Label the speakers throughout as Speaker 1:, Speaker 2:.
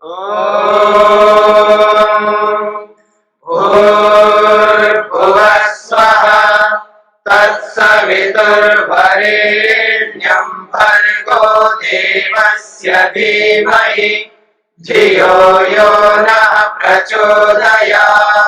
Speaker 1: ॐ भूर्भुवः स्वः तत्सवितुर्वरेण्यं भर्गो देवस्य धीमहि धियो यो नः प्रचोदयात्।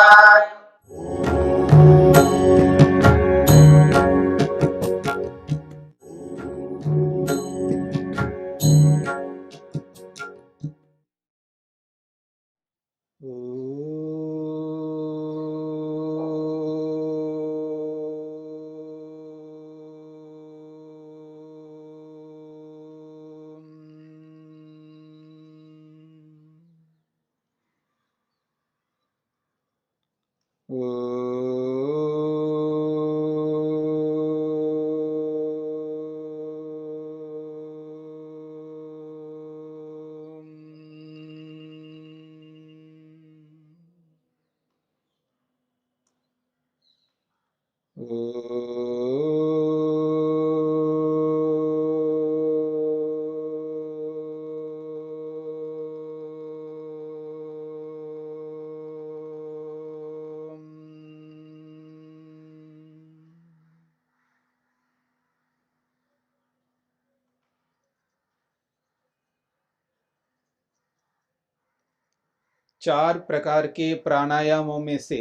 Speaker 2: चार प्रकार के प्राणायामों में से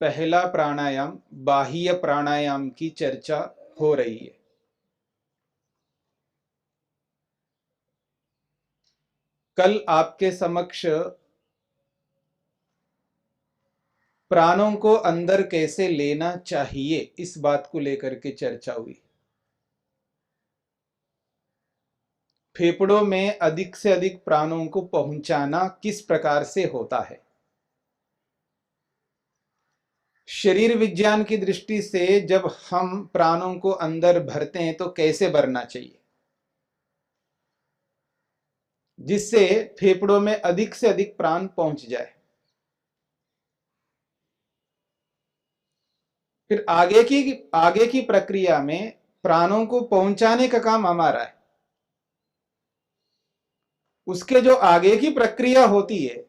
Speaker 2: पहला प्राणायाम बाह्य प्राणायाम की चर्चा हो रही है। कल आपके समक्ष प्राणों को अंदर कैसे लेना चाहिए इस बात को लेकर के चर्चा हुई। फेफड़ों में अधिक से अधिक प्राणों को पहुंचाना किस प्रकार से होता है। शरीर विज्ञान की दृष्टि से जब हम प्राणों को अंदर भरते हैं तो कैसे भरना चाहिए जिससे फेफड़ों में अधिक से अधिक प्राण पहुंच जाए। फिर आगे की प्रक्रिया में प्राणों को पहुंचाने का काम हमारा है। उसके जो आगे की प्रक्रिया होती है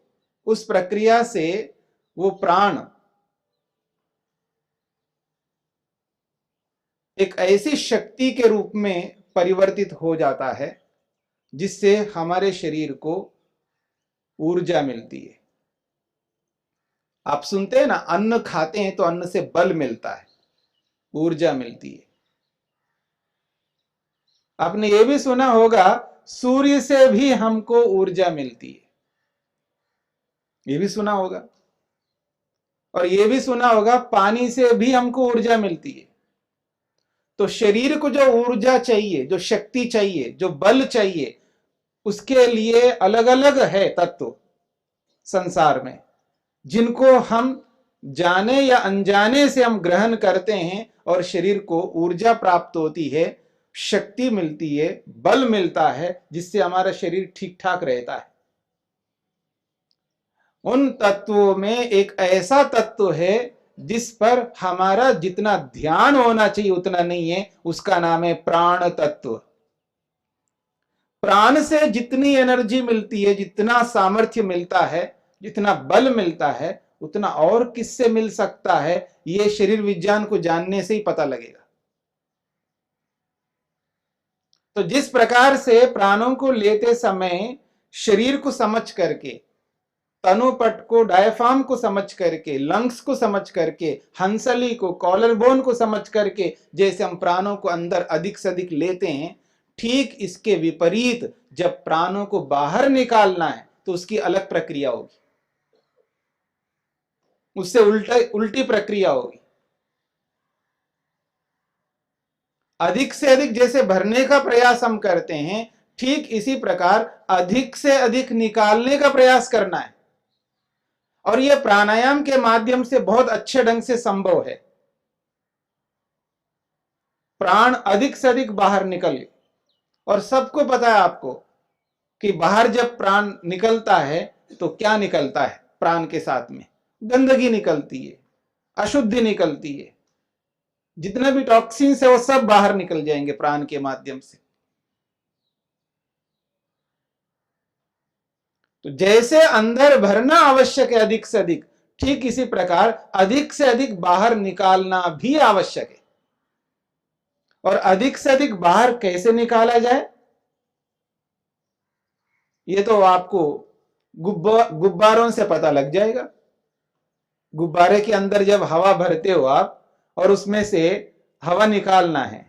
Speaker 2: उस प्रक्रिया से वो प्राण एक ऐसी शक्ति के रूप में परिवर्तित हो जाता है जिससे हमारे शरीर को ऊर्जा मिलती है। आप सुनते हैं ना, अन्न खाते हैं तो अन्न से बल मिलता है, ऊर्जा मिलती है। आपने ये भी सुना होगा सूर्य से भी हमको ऊर्जा मिलती है, ये भी सुना होगा। और ये भी सुना होगा पानी से भी हमको ऊर्जा मिलती है। तो शरीर को जो ऊर्जा चाहिए, जो शक्ति चाहिए, जो बल चाहिए, उसके लिए अलग अलग है तत्व संसार में, जिनको हम जाने या अनजाने से हम ग्रहण करते हैं और शरीर को ऊर्जा प्राप्त होती है, शक्ति मिलती है, बल मिलता है, जिससे हमारा शरीर ठीक ठाक रहता है। उन तत्वों में एक ऐसा तत्व है जिस पर हमारा जितना ध्यान होना चाहिए उतना नहीं है, उसका नाम है प्राण तत्व। प्राण से जितनी एनर्जी मिलती है, जितना सामर्थ्य मिलता है, जितना बल मिलता है, उतना और किससे मिल सकता है, यह शरीर विज्ञान को जानने से ही पता लगेगा। तो जिस प्रकार से प्राणों को लेते समय शरीर को समझ करके, तनुपट को, डायफ्राम को समझ करके, लंग्स को समझ करके, हंसली को, कॉलर बोन को समझ करके जैसे हम प्राणों को अंदर अधिक से अधिक लेते हैं, ठीक इसके विपरीत जब प्राणों को बाहर निकालना है तो उसकी अलग प्रक्रिया होगी, उससे उल्टी प्रक्रिया होगी। अधिक से अधिक जैसे भरने का प्रयास हम करते हैं, ठीक इसी प्रकार अधिक से अधिक निकालने का प्रयास करना है। और यह प्राणायाम के माध्यम से बहुत अच्छे ढंग से संभव है। प्राण अधिक से अधिक बाहर निकले, और सबको पता है आपको कि बाहर जब प्राण निकलता है तो क्या निकलता है, प्राण के साथ में गंदगी निकलती है, अशुद्धि निकलती है, जितने भी टॉक्सिन्स है वो सब बाहर निकल जाएंगे प्राण के माध्यम से। तो जैसे अंदर भरना आवश्यक है अधिक से अधिक, ठीक इसी प्रकार अधिक से अधिक बाहर निकालना भी आवश्यक है। और अधिक से अधिक बाहर कैसे निकाला जाए, ये तो आपको गुब्बारों से पता लग जाएगा। गुब्बारे के अंदर जब हवा भरते हो आप और उसमें से हवा निकालना है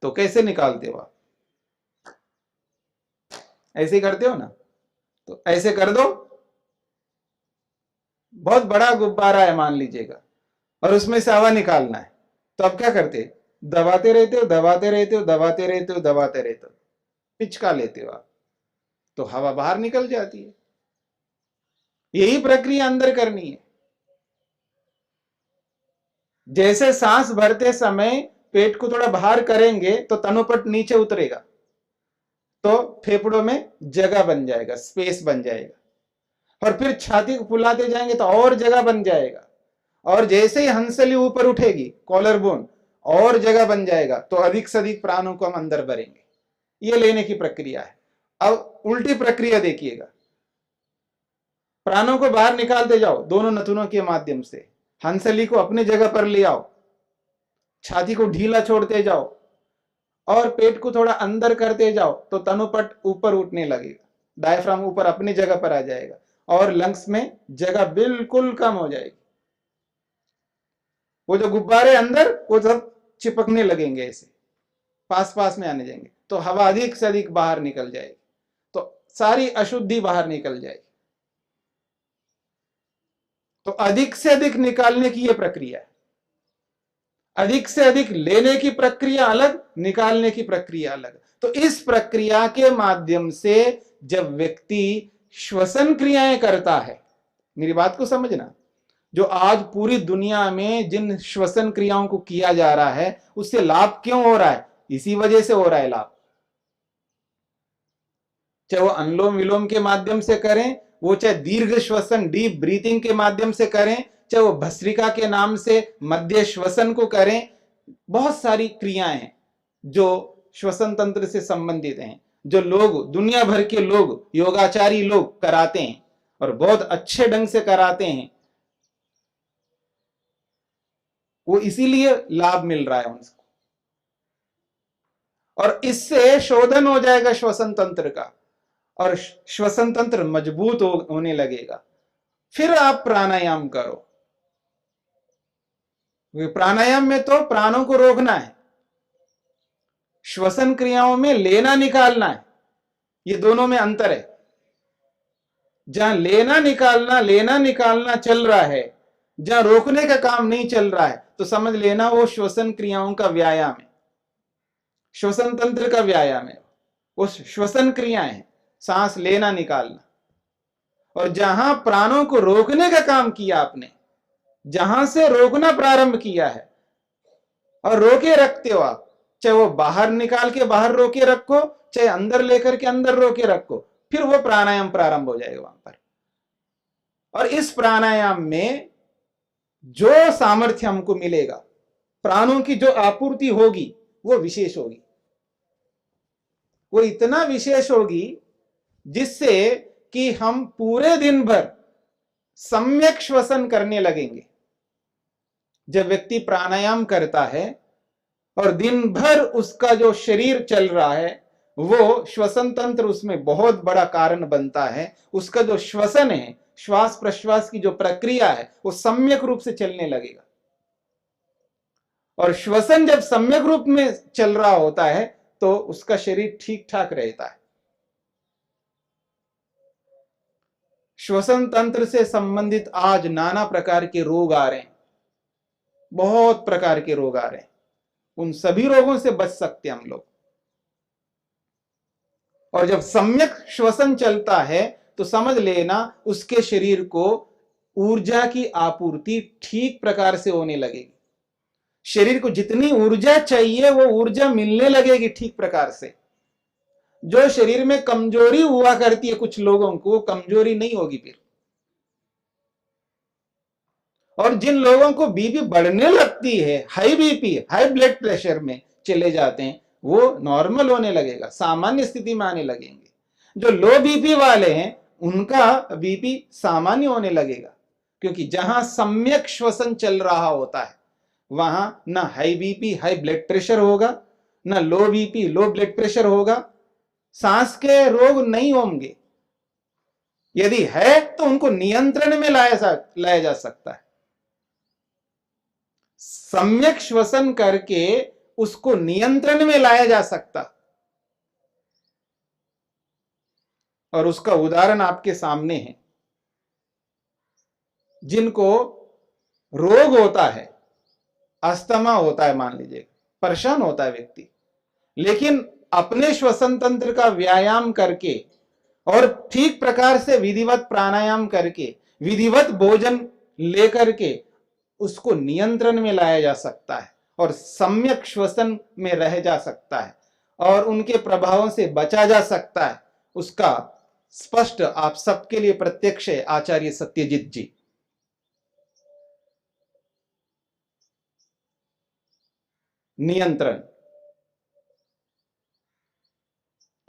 Speaker 2: तो कैसे निकालते हो आप? ऐसे ही करते हो ना? तो ऐसे कर दो, बहुत बड़ा गुब्बारा है मान लीजिएगा और उसमें से हवा निकालना है, तो आप क्या करते? दबाते रहते हो, दबाते रहते हो, दबाते रहते हो, दबाते रहते हो, पिचका लेते हो आप, तो हवा बाहर निकल जाती है। यही प्रक्रिया अंदर करनी है। जैसे सांस भरते समय पेट को थोड़ा बाहर करेंगे तो तनुपट नीचे उतरेगा, तो फेफड़ों में जगह बन जाएगा, स्पेस बन जाएगा। और फिर छाती को फुलाते जाएंगे तो और जगह बन जाएगा। और जैसे ही हंसली ऊपर उठेगी, कॉलर बोन, और जगह बन जाएगा, तो अधिक से अधिक प्राणों को हम अंदर भरेंगे। ये लेने की प्रक्रिया है। अब उल्टी प्रक्रिया देखिएगा, प्राणों को बाहर निकालते जाओ दोनों नथुनों के माध्यम से, हंसली को अपनी जगह पर ले आओ, छाती को ढीला छोड़ते जाओ और पेट को थोड़ा अंदर करते जाओ, तो तनुपट ऊपर उठने लगेगा, डायफ्राम ऊपर अपनी जगह पर आ जाएगा और लंग्स में जगह बिल्कुल कम हो जाएगी। वो जो गुब्बारे अंदर वो सब चिपकने लगेंगे, ऐसे पास पास में आने जाएंगे, तो हवा अधिक से अधिक बाहर निकल जाएगी, तो सारी अशुद्धि बाहर निकल जाएगी। तो अधिक से अधिक निकालने की यह प्रक्रिया है। अधिक से अधिक लेने की प्रक्रिया अलग, निकालने की प्रक्रिया अलग। तो इस प्रक्रिया के माध्यम से जब व्यक्ति श्वसन क्रियाएं करता है, मेरी बात को समझना, जो आज पूरी दुनिया में जिन श्वसन क्रियाओं को किया जा रहा है उससे लाभ क्यों हो रहा है? इसी वजह से हो रहा है लाभ। चाहे वो अनुलोम विलोम के माध्यम से करें, वो चाहे दीर्घ श्वसन डीप ब्रीथिंग के माध्यम से करें, चाहे वो भस्त्रिका के नाम से मध्य श्वसन को करें, बहुत सारी क्रियाएं हैं जो श्वसन तंत्र से संबंधित हैं, जो लोग दुनिया भर के लोग योगाचारी लोग कराते हैं और बहुत अच्छे ढंग से कराते हैं। वो इसीलिए लाभ मिल रहा है उनको, और इससे शोधन हो जाएगा श्वसन तंत्र का और श्वसन तंत्र मजबूत होने लगेगा। फिर आप प्राणायाम करो। प्राणायाम में तो प्राणों को रोकना है, श्वसन क्रियाओं में लेना निकालना है। ये दोनों में अंतर है। जहां लेना निकालना चल रहा है, जहां रोकने का काम नहीं चल रहा है, तो समझ लेना वो श्वसन क्रियाओं का व्यायाम है, श्वसन तंत्र का व्यायाम है, वो श्वसन क्रियाएं हैं, सांस लेना निकालना। और जहां प्राणों को रोकने का काम किया आपने, जहां से रोकना प्रारंभ किया है और रोके रखते हो आप, चाहे वो बाहर निकाल के बाहर रोके रखो, चाहे अंदर लेकर के अंदर रोके रखो, फिर वो प्राणायाम प्रारंभ हो जाएगा वहां पर। और इस प्राणायाम में जो सामर्थ्य हमको मिलेगा, प्राणों की जो आपूर्ति होगी, वो विशेष होगी। वो इतना विशेष होगी जिससे कि हम पूरे दिन भर सम्यक श्वसन करने लगेंगे। जब व्यक्ति प्राणायाम करता है और दिन भर उसका जो शरीर चल रहा है, वो श्वसन तंत्र उसमें बहुत बड़ा कारण बनता है। उसका जो श्वसन है, श्वास प्रश्वास की जो प्रक्रिया है, वो सम्यक रूप से चलने लगेगा। और श्वसन जब सम्यक रूप में चल रहा होता है तो उसका शरीर ठीक ठाक रहता है। श्वसन तंत्र से संबंधित आज नाना प्रकार के रोग आ रहे हैं, बहुत प्रकार के रोग आ रहे हैं। उन सभी रोगों से बच सकते हैं हम लोग। और जब सम्यक श्वसन चलता है तो समझ लेना उसके शरीर को ऊर्जा की आपूर्ति ठीक प्रकार से होने लगेगी। शरीर को जितनी ऊर्जा चाहिए वो ऊर्जा मिलने लगेगी ठीक प्रकार से। जो शरीर में कमजोरी हुआ करती है कुछ लोगों को, कमजोरी नहीं होगी फिर। और जिन लोगों को बीपी बढ़ने लगती है, high BP, high blood pressure में चले जाते हैं, वो नॉर्मल होने लगेगा, सामान्य स्थिति में आने लगेंगे। जो लो बीपी वाले हैं उनका बीपी सामान्य होने लगेगा, क्योंकि जहां सम्यक श्वसन चल रहा होता है वहां ना high BP high blood pressure होगा, ना लो बीपी लो ब्लड प्रेशर होगा, सांस के रोग नहीं होंगे। यदि है तो उनको नियंत्रण में लाया जा सकता है। सम्यक श्वसन करके उसको नियंत्रण में लाया जा सकता, और उसका उदाहरण आपके सामने है। जिनको रोग होता है, अस्थमा होता है, मान लीजिए परेशान होता है व्यक्ति, लेकिन अपने श्वसन तंत्र का व्यायाम करके और ठीक प्रकार से विधिवत प्राणायाम करके विधिवत भोजन लेकर के उसको नियंत्रण में लाया जा सकता है और सम्यक श्वसन में रह जा सकता है और उनके प्रभावों से बचा जा सकता है। उसका स्पष्ट आप सबके लिए प्रत्यक्ष है आचार्य सत्यजित जी। नियंत्रण,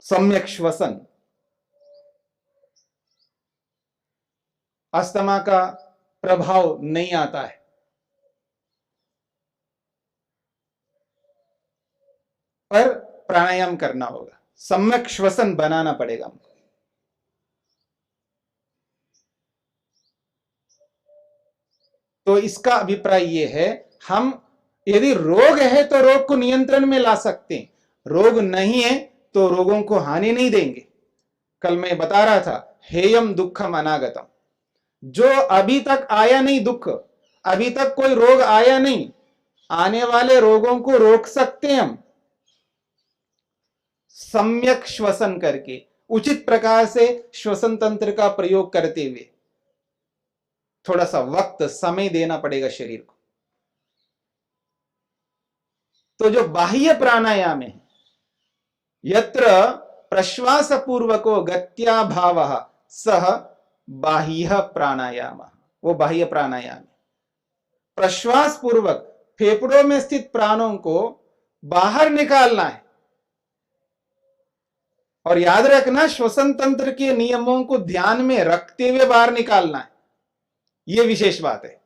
Speaker 2: सम्यक श्वसन, अस्थमा का प्रभाव नहीं आता है। पर प्राणायाम करना होगा, सम्यक श्वसन बनाना पड़ेगा हमको। तो इसका अभिप्राय यह है, हम यदि रोग है तो रोग को नियंत्रण में ला सकते हैं, रोग नहीं है तो रोगों को हानि नहीं देंगे। कल मैं बता रहा था, हेयम दुखम अनागतम, जो अभी तक आया नहीं दुख, अभी तक कोई रोग आया नहीं, आने वाले रोगों को रोक सकते हैं हम सम्यक श्वसन करके, उचित प्रकार से श्वसन तंत्र का प्रयोग करते हुए। थोड़ा सा वक्त समय देना पड़ेगा शरीर को। तो जो बाह्य प्राणायाम है, यत्र प्रश्वास पूर्वको गत्या भाव सह बाह्य प्राणायाम, वो बाह्य प्राणायाम है। प्रश्वास पूर्वक फेफड़ों में स्थित प्राणों को बाहर निकालना है, और याद रखना श्वसन तंत्र के नियमों को ध्यान में रखते हुए बाहर निकालना है। यह विशेष बात है।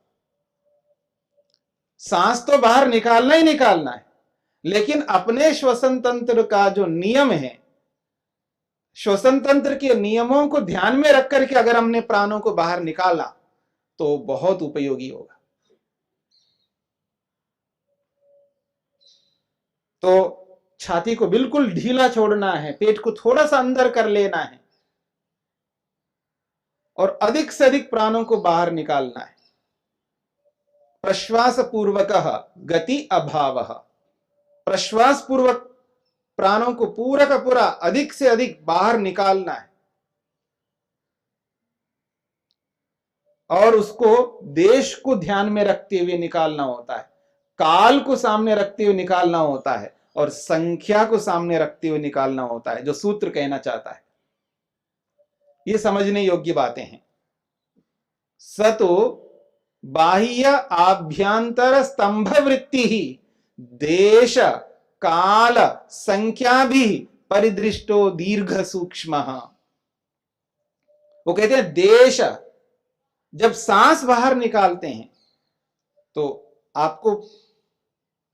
Speaker 2: सांस तो बाहर निकालना ही निकालना है, लेकिन अपने श्वसन तंत्र का जो नियम है, श्वसन तंत्र के नियमों को ध्यान में रख करके अगर हमने प्राणों को बाहर निकाला तो बहुत उपयोगी होगा। तो छाती को बिल्कुल ढीला छोड़ना है, पेट को थोड़ा सा अंदर कर लेना है और अधिक से अधिक प्राणों को बाहर निकालना है। प्रश्वास पूर्वक गति अभाव, प्रश्वास पूर्वक प्राणों को पूरा का पूरा अधिक से अधिक बाहर निकालना है, और उसको देश को ध्यान में रखते हुए निकालना होता है, काल को सामने रखते हुए निकालना होता है, और संख्या को सामने रखते हुए निकालना होता है, जो सूत्र कहना चाहता है। ये समझने योग्य बातें हैं। सतो बाह्य आभ्यंतर स्तंभ वृत्ति ही देश काल संख्या भी परिदृष्टो दीर्घ सूक्ष्म। वो कहते हैं देश, जब सांस बाहर निकालते हैं तो आपको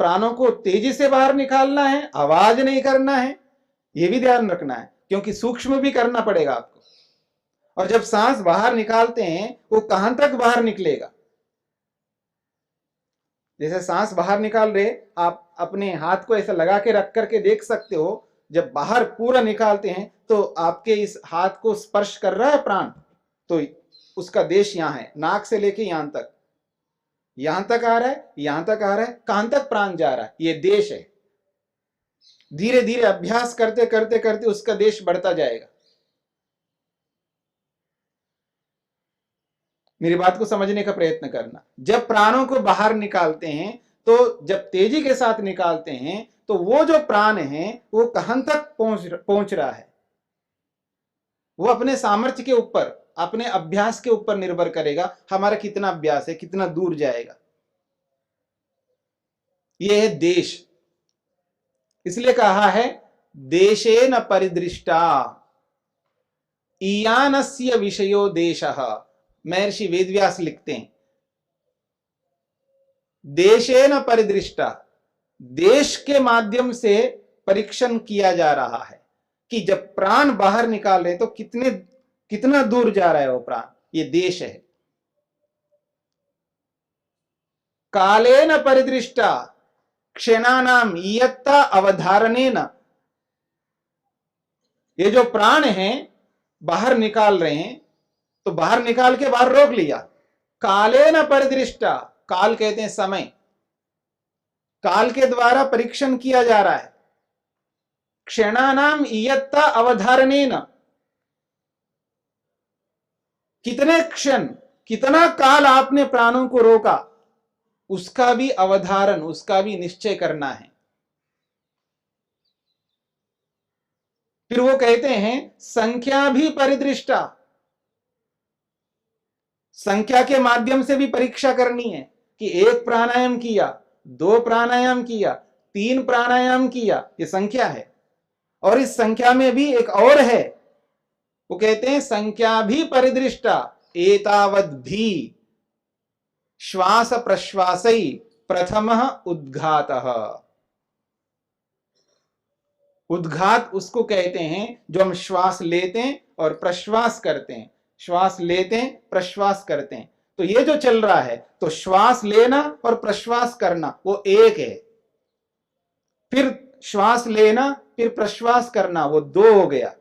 Speaker 2: प्राणों को तेजी से बाहर निकालना है, आवाज नहीं करना है, यह भी ध्यान रखना है, क्योंकि सूक्ष्म भी करना पड़ेगा आपको। और जब सांस बाहर निकालते हैं वो कहां तक बाहर निकलेगा, जैसे सांस बाहर निकाल रहे, आप अपने हाथ को ऐसा लगा के रख करके देख सकते हो, जब बाहर पूरा निकालते हैं तो आपके इस हाथ को स्पर्श कर रहा है प्राण, तो उसका देश यहां है, नाक से लेके यहां तक, यहां तक आ रहा है, यहां तक आ रहा है, कहां तक प्राण जा रहा है, ये देश है। धीरे धीरे अभ्यास करते करते करते उसका देश बढ़ता जाएगा। मेरी बात को समझने का प्रयत्न करना। जब प्राणों को बाहर निकालते हैं तो जब तेजी के साथ निकालते हैं तो वो जो प्राण है वो कहां तक पहुंच रहा है, वो अपने सामर्थ्य के ऊपर, अपने अभ्यास के ऊपर निर्भर करेगा, हमारा कितना अभ्यास है, कितना दूर जाएगा। ये है देश। इसलिए कहा है देशेन परिदृष्टा, ईयानस्य विषयो देशः, महर्षि वेदव्यास लिखते हैं, देशेन परिदृष्टा, देश के माध्यम से परीक्षण किया जा रहा है कि जब प्राण बाहर निकाल रहे तो कितना दूर जा रहा है वो प्राण, ये देश है। कालेन परिदृष्टा क्षणानाम इयत्ता अवधारणेन, ये जो प्राण हैं बाहर निकाल रहे हैं तो बाहर निकाल के बाहर रोक लिया। कालेन परिदृष्टा, काल कहते हैं समय, काल के द्वारा परीक्षण किया जा रहा है। क्षणानाम इयत्ता अवधारणेन, कितने क्षण, कितना काल आपने प्राणों को रोका, उसका भी अवधारण, उसका भी निश्चय करना है। फिर वो कहते हैं संख्या भी परिदृष्टा, संख्या के माध्यम से भी परीक्षा करनी है कि 1 प्राणायाम किया, 2 प्राणायाम किया, 3 प्राणायाम किया, ये संख्या है। और इस संख्या में भी एक और है, वो कहते हैं संख्या भी परिदृष्टा एतावद भी श्वास प्रश्वासै प्रथमः उद्घातः। उद्घात उसको कहते हैं जो हम श्वास लेते हैं और प्रश्वास करते हैं, श्वास लेते हैं प्रश्वास करते हैं, तो ये जो चल रहा है तो श्वास लेना और प्रश्वास करना वो एक है। फिर श्वास लेना फिर प्रश्वास करना वो 2 हो गया,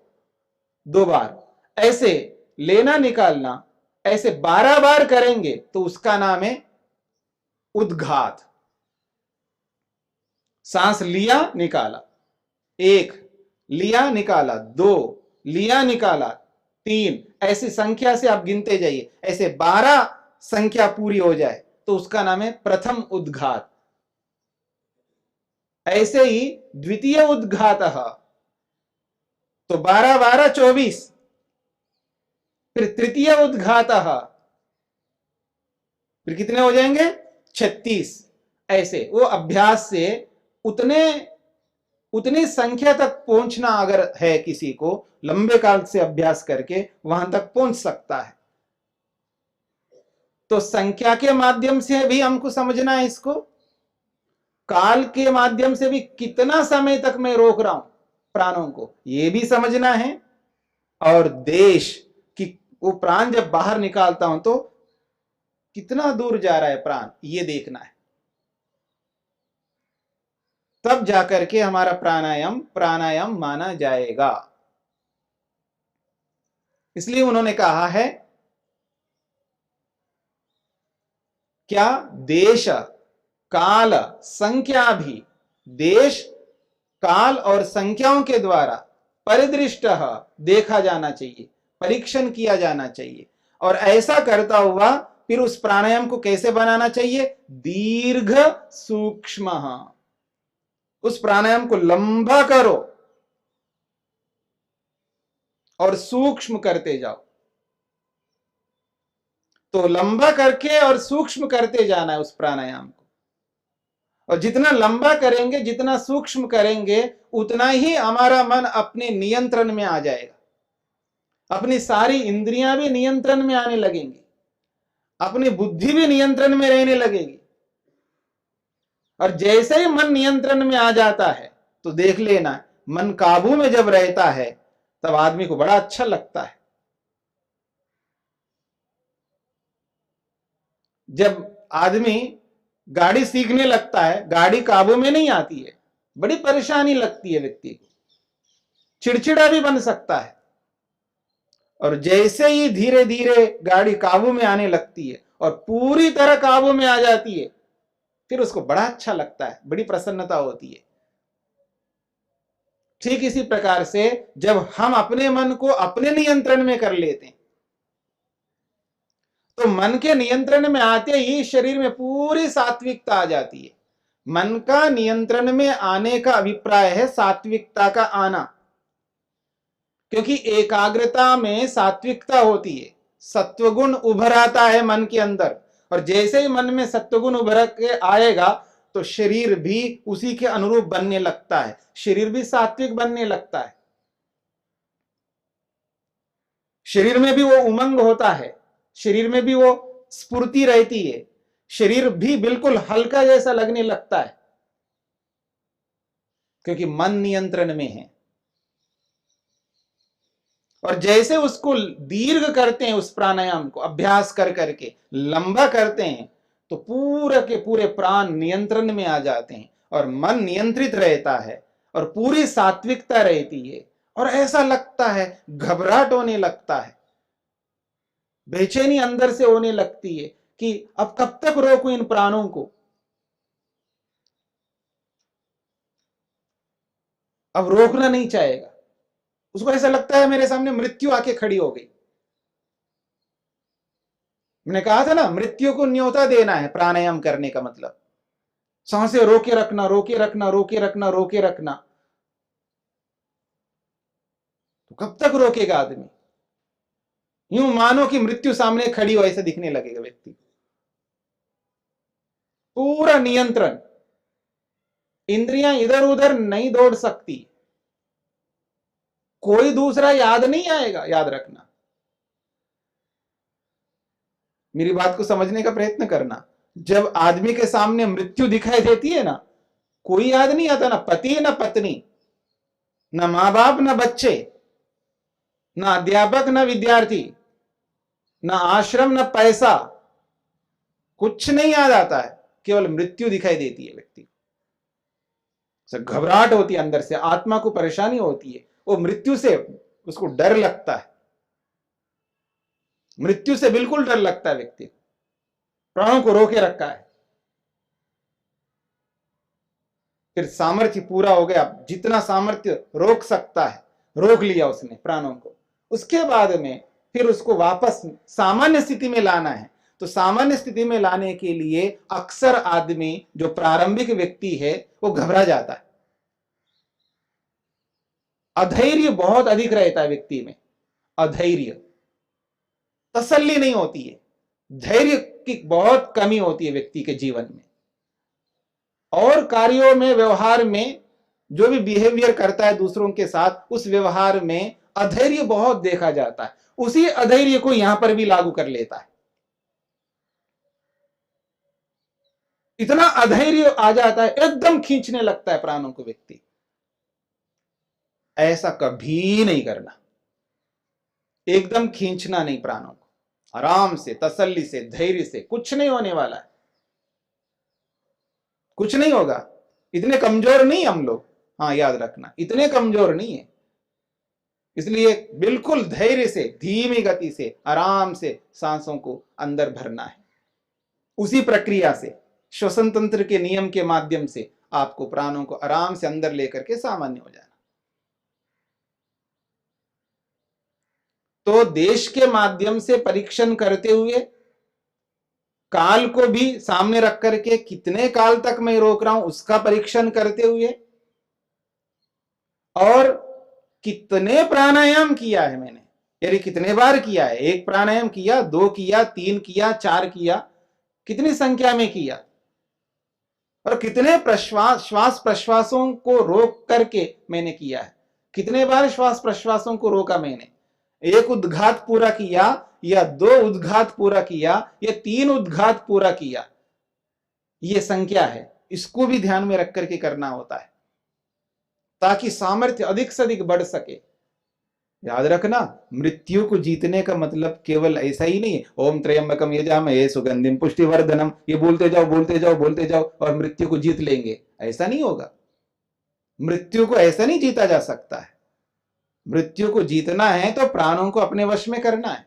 Speaker 2: 2 बार। ऐसे लेना निकालना ऐसे 12 बार करेंगे तो उसका नाम है उद्घात। सांस लिया निकाला, 1 लिया निकाला, 2 लिया निकाला, 3, ऐसी संख्या से आप गिनते जाइए, ऐसे 12 संख्या पूरी हो जाए तो उसका नाम है प्रथम उद्घात। ऐसे ही द्वितीय उद्घातः, तो 12 12 24। फिर तृतीय उद्घातः, फिर कितने हो जाएंगे 36। ऐसे वो अभ्यास से उतनी संख्या तक पहुंचना अगर है किसी को, लंबे काल से अभ्यास करके वहां तक पहुंच सकता है। तो संख्या के माध्यम से भी हमको समझना है इसको, काल के माध्यम से भी कितना समय तक मैं रोक रहा हूं प्राणों को, यह भी समझना है। और देश कि वो प्राण जब बाहर निकालता हूं तो कितना दूर जा रहा है प्राण, ये देखना है। तब जाकर के हमारा प्राणायाम माना जाएगा। इसलिए उन्होंने कहा है क्या, देश काल संख्या भी, देश काल और संख्याओं के द्वारा परिदृष्ट देखा जाना चाहिए, परीक्षण किया जाना चाहिए। और ऐसा करता हुआ फिर उस प्राणायाम को कैसे बनाना चाहिए, दीर्घ सूक्ष्म। उस प्राणायाम को लंबा करो और सूक्ष्म करते जाओ। तो लंबा करके और सूक्ष्म करते जाना है उस प्राणायाम को। और जितना लंबा करेंगे, जितना सूक्ष्म करेंगे, उतना ही हमारा मन अपने नियंत्रण में आ जाएगा। अपनी सारी इंद्रियां भी नियंत्रण में आने लगेंगी, अपनी बुद्धि भी नियंत्रण में रहने लगेगी। और जैसे ही मन नियंत्रण में आ जाता है तो देख लेना, मन काबू में जब रहता है तब आदमी को बड़ा अच्छा लगता है। जब आदमी गाड़ी सीखने लगता है, गाड़ी काबू में नहीं आती है, बड़ी परेशानी लगती है व्यक्ति को, चिड़चिड़ा भी बन सकता है। और जैसे ही धीरे धीरे गाड़ी काबू में आने लगती है और पूरी तरह काबू में आ जाती है, फिर उसको बड़ा अच्छा लगता है, बड़ी प्रसन्नता होती है। ठीक इसी प्रकार से जब हम अपने मन को अपने नियंत्रण में कर लेते हैं तो मन के नियंत्रण में आते ही शरीर में पूरी सात्विकता आ जाती है। मन का नियंत्रण में आने का अभिप्राय है सात्विकता का आना, क्योंकि एकाग्रता में सात्विकता होती है, सत्वगुण उभर आता है मन के अंदर। और जैसे ही मन में सत्वगुण उभर के आएगा तो शरीर भी उसी के अनुरूप बनने लगता है, शरीर भी सात्विक बनने लगता है। शरीर में भी वो उमंग होता है, शरीर में भी वो स्फूर्ति रहती है, शरीर भी बिल्कुल हल्का जैसा लगने लगता है, क्योंकि मन नियंत्रण में है। और जैसे उसको दीर्घ करते हैं, उस प्राणायाम को अभ्यास कर करके लंबा करते हैं, तो पूरे के पूरे प्राण नियंत्रण में आ जाते हैं और मन नियंत्रित रहता है और पूरी सात्विकता रहती है। और ऐसा लगता है, घबराहट होने लगता है, बेचैनी अंदर से होने लगती है कि अब कब तक रोकूं इन प्राणों को, अब रोकना नहीं चाहेगा। उसको ऐसा लगता है मेरे सामने मृत्यु आके खड़ी हो गई। मैंने कहा था ना, मृत्यु को न्योता देना है प्राणायाम करने का मतलब। सांसें रोके रखना, रोके रखना, रोके रखना, रोके रखना। तो कब तक रोकेगा आदमी? यूं मानो कि मृत्यु सामने खड़ी हो, ऐसे दिखने लगेगा व्यक्ति। पूरा नियंत्रण, इंद्रियां इधर उधर नहीं दौड़ सकती, कोई दूसरा याद नहीं आएगा। याद रखना, मेरी बात को समझने का प्रयत्न करना। जब आदमी के सामने मृत्यु दिखाई देती है ना, कोई याद नहीं आता, ना पति ना पत्नी, ना मां बाप ना बच्चे, ना अध्यापक ना विद्यार्थी, ना आश्रम ना पैसा, कुछ नहीं याद आता है, केवल मृत्यु दिखाई देती है व्यक्ति को। घबराहट होती है अंदर से, आत्मा को परेशानी होती है, वो मृत्यु से उसको डर लगता है, मृत्यु से बिल्कुल डर लगता है व्यक्ति। प्राणों को रोके रखा है, फिर सामर्थ्य पूरा हो गया, जितना सामर्थ्य रोक सकता है रोक लिया उसने प्राणों को। उसके बाद में फिर उसको वापस सामान्य स्थिति में लाना है। तो सामान्य स्थिति में लाने के लिए अक्सर आदमी, जो प्रारंभिक व्यक्ति है, वो घबरा जाता है, अधैर्य बहुत अधिक रहता है व्यक्ति में, अधैर्य, तसल्ली नहीं होती है, धैर्य की बहुत कमी होती है व्यक्ति के जीवन में। और कार्यों में, व्यवहार में, जो भी बिहेवियर करता है दूसरों के साथ, उस व्यवहार में अधैर्य बहुत देखा जाता है। उसी अधैर्य को यहां पर भी लागू कर लेता है, इतना अधैर्य आ जाता है, एकदम खींचने लगता है प्राणों को व्यक्ति। ऐसा कभी नहीं करना, एकदम खींचना नहीं प्राणों को, आराम से, तसल्ली से, धैर्य से। कुछ नहीं होने वाला है, कुछ नहीं होगा। इतने कमजोर नहीं हम लोग, हाँ याद रखना, इतने कमजोर नहीं है। इसलिए बिल्कुल धैर्य से, धीमी गति से, आराम से सांसों को अंदर भरना है। उसी प्रक्रिया से, श्वसन तंत्र के नियम के माध्यम से आपको प्राणों को आराम से अंदर लेकर के सामान्य हो जाना। तो देश के माध्यम से परीक्षण करते हुए, काल को भी सामने रख करके, कितने काल तक मैं रोक रहा हूं उसका परीक्षण करते हुए, और कितने प्राणायाम किया है मैंने, यानी कितने बार किया है, एक प्राणायाम किया, दो किया, तीन किया, चार किया, कितनी संख्या में किया, और कितने श्वास प्रश्वासों को रोक करके मैंने किया है, कितने बार श्वास प्रश्वासों को रोका मैंने, एक उद्घात पूरा किया या दो उद्घात पूरा किया या तीन उद्घात पूरा किया, ये संख्या है। इसको भी ध्यान में रख करके करना होता है, ताकि सामर्थ्य अधिक से अधिक बढ़ सके। याद रखना, मृत्यु को जीतने का मतलब केवल ऐसा ही नहीं है, ओम त्र्यंबकम यजामहे सुगंधिम पुष्टिवर्धनम, ये बोलते जाओ बोलते जाओ बोलते जाओ और मृत्यु को जीत लेंगे, ऐसा नहीं होगा। मृत्यु को ऐसा नहीं जीता जा सकता है। मृत्यु को जीतना है तो प्राणों को अपने वश में करना है,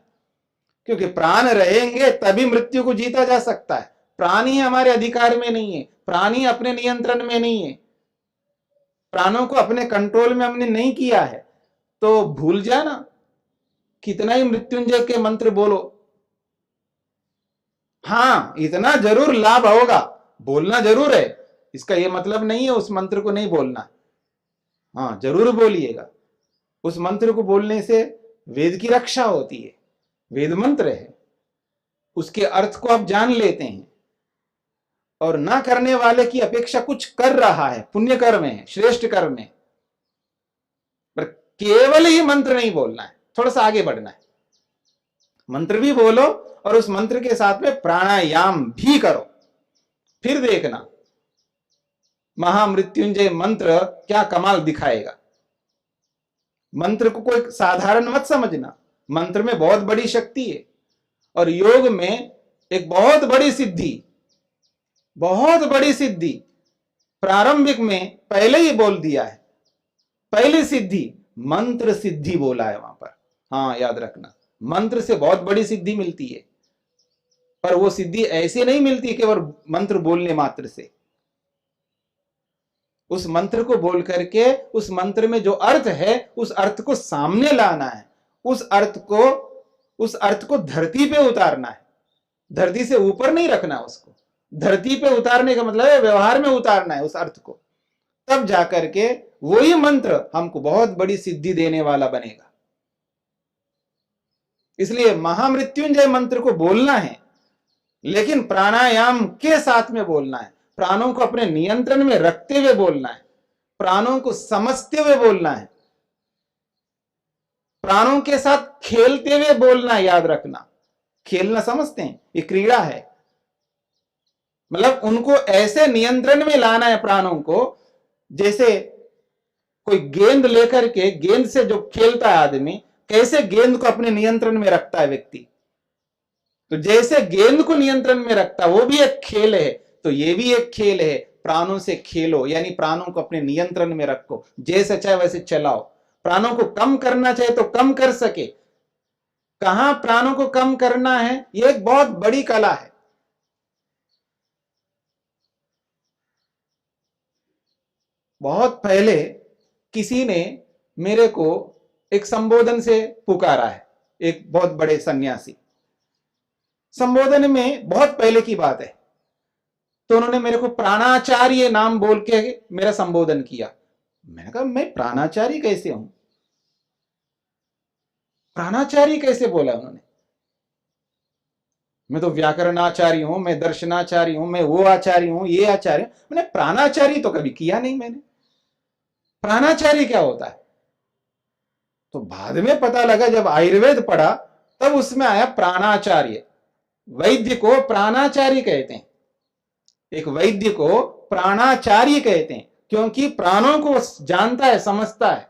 Speaker 2: क्योंकि प्राण रहेंगे तभी मृत्यु को जीता जा सकता है। प्राण ही हमारे अधिकार में नहीं है, प्राण ही अपने नियंत्रण में नहीं है, प्राणों को अपने कंट्रोल में हमने नहीं किया है, तो भूल जाना, कितना ही मृत्युंजय के मंत्र बोलो, हाँ इतना जरूर लाभ होगा, बोलना जरूर है, इसका यह मतलब नहीं है उस मंत्र को नहीं बोलना, हाँ जरूर बोलिएगा। उस मंत्र को बोलने से वेद की रक्षा होती है, वेद मंत्र है, उसके अर्थ को आप जान लेते हैं, और ना करने वाले की अपेक्षा कुछ कर रहा है, पुण्य कर्म है, श्रेष्ठ कर्म है। पर केवल ही मंत्र नहीं बोलना है, थोड़ा सा आगे बढ़ना है, मंत्र भी बोलो और उस मंत्र के साथ में प्राणायाम भी करो, फिर देखना महामृत्युंजय मंत्र क्या कमाल दिखाएगा। मंत्र को कोई साधारण मत समझना, मंत्र में बहुत बड़ी शक्ति है और योग में एक बहुत बड़ी सिद्धि प्रारंभिक में पहले ही बोल दिया है। पहली सिद्धि मंत्र सिद्धि बोला है वहां पर। हाँ, याद रखना, मंत्र से बहुत बड़ी सिद्धि मिलती है, पर वो सिद्धि ऐसे नहीं मिलती केवल मंत्र बोलने मात्र से। उस मंत्र को बोल करके उस मंत्र में जो अर्थ है उस अर्थ को सामने लाना है, उस अर्थ को धरती पे उतारना है, धरती से ऊपर नहीं रखना उसको। धरती पे उतारने का मतलब है व्यवहार में उतारना है उस अर्थ को, तब जाकर के वही मंत्र हमको बहुत बड़ी सिद्धि देने वाला बनेगा। इसलिए महामृत्युंजय मंत्र को बोलना है, लेकिन प्राणायाम के साथ में बोलना है। प्राणों को अपने नियंत्रण में रखते हुए बोलना है, प्राणों को समझते हुए बोलना है, प्राणों के साथ खेलते हुए बोलना है। याद रखना, खेलना समझते हैं, ये क्रीड़ा है, मतलब उनको ऐसे नियंत्रण में लाना है प्राणों को, जैसे कोई गेंद लेकर के, गेंद से जो खेलता है आदमी, कैसे गेंद को अपने नियंत्रण में रखता है व्यक्ति, तो जैसे गेंद को नियंत्रण में रखता है, वो भी एक खेल है। तो ये भी एक खेल है, प्राणों से खेलो, यानी प्राणों को अपने नियंत्रण में रखो, जैसे चाहे वैसे चलाओ। प्राणों को कम करना चाहे तो कम कर सके, कहां प्राणों को कम करना है, ये एक बहुत बड़ी कला है। बहुत पहले किसी ने मेरे को एक संबोधन से पुकारा है, एक बहुत बड़े सन्यासी। संबोधन में बहुत पहले की बात है, तो उन्होंने मेरे को प्राणाचार्य नाम बोल के मेरा संबोधन किया। मैंने कहा मैं प्राणाचार्य कैसे हूं, प्राणाचार्य कैसे बोला उन्होंने? मैं तो व्याकरणाचार्य हूं, मैं दर्शनाचार्य हूं, मैं वो आचार्य हूं, ये आचार्य। मैंने प्राणाचार्य तो कभी किया नहीं मैंने, प्राणाचार्य क्या होता है? तो बाद में पता लगा, जब आयुर्वेद पढ़ा तब उसमें आया प्राणाचार्य। वैद्य को प्राणाचार्य कहते हैं, एक वैद्य को प्राणाचार्य कहते हैं, क्योंकि प्राणों को जानता है, समझता है,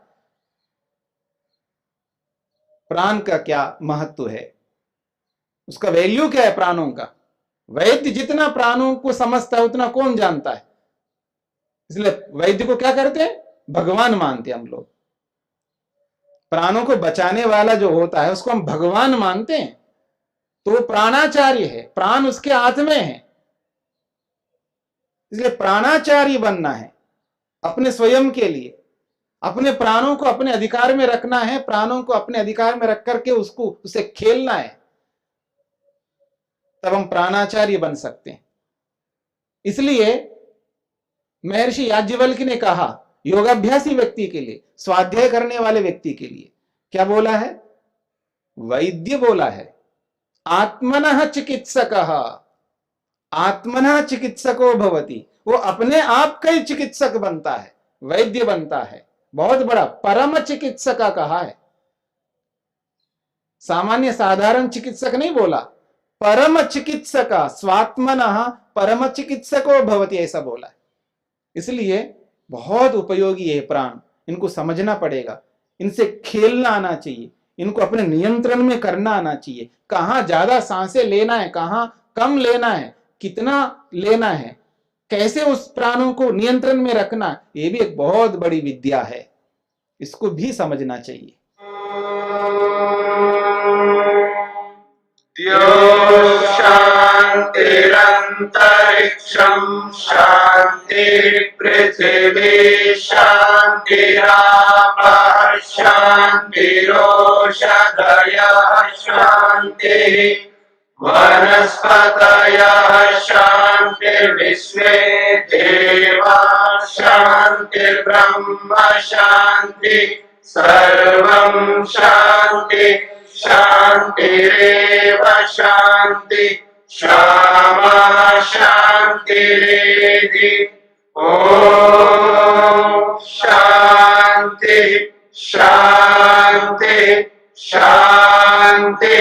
Speaker 2: प्राण का क्या महत्व है, उसका वैल्यू क्या है प्राणों का। वैद्य जितना प्राणों को समझता है उतना कौन जानता है। इसलिए वैद्य को क्या करते हैं, भगवान मानते हैं हम लोग। प्राणों को बचाने वाला जो होता है उसको हम भगवान मानते हैं, तो वो प्राणाचार्य है, प्राण उसके हाथ में है। इसलिए प्राणाचार्य बनना है अपने स्वयं के लिए, अपने प्राणों को अपने अधिकार में रखना है, प्राणों को अपने अधिकार में रख करके उसे खेलना है, तब हम प्राणाचार्य बन सकते हैं। इसलिए महर्षि याज्ञवल्क्य ने कहा योगाभ्यासी व्यक्ति के लिए, स्वाध्याय करने वाले व्यक्ति के लिए, क्या बोला है? वैद्य बोला है, आत्मनः चिकित्सकः, आत्मनः चिकित्सको भवति। वो अपने आप का ही चिकित्सक बनता है, वैद्य बनता है, बहुत बड़ा परम चिकित्सक कहा है। सामान्य साधारण चिकित्सक नहीं बोला, परम चिकित्सक, स्वात्मनः परम चिकित्सको भवति, ऐसा बोला है। इसलिए बहुत उपयोगी है प्राण, इनको समझना पड़ेगा, इनसे खेलना आना चाहिए, इनको अपने नियंत्रण में करना आना चाहिए। कहां ज्यादा सांसें लेना है, कहां कम लेना है, कितना लेना है, कैसे उस प्राणों को नियंत्रण में रखना, ये भी एक बहुत बड़ी विद्या है, इसको भी समझना चाहिए।
Speaker 1: शांतिरंतरिक्षं शांति पृथिवी शांतिरापः शांतिरोषधयः शांतिः वनस्पतयः शांतिर्विश्वे देवाः शांतिर्ब्रह्म शांति सर्वं शांति शांतिरेव शांति क्षमा शांतिरेधि। ओम शांति शांति शांति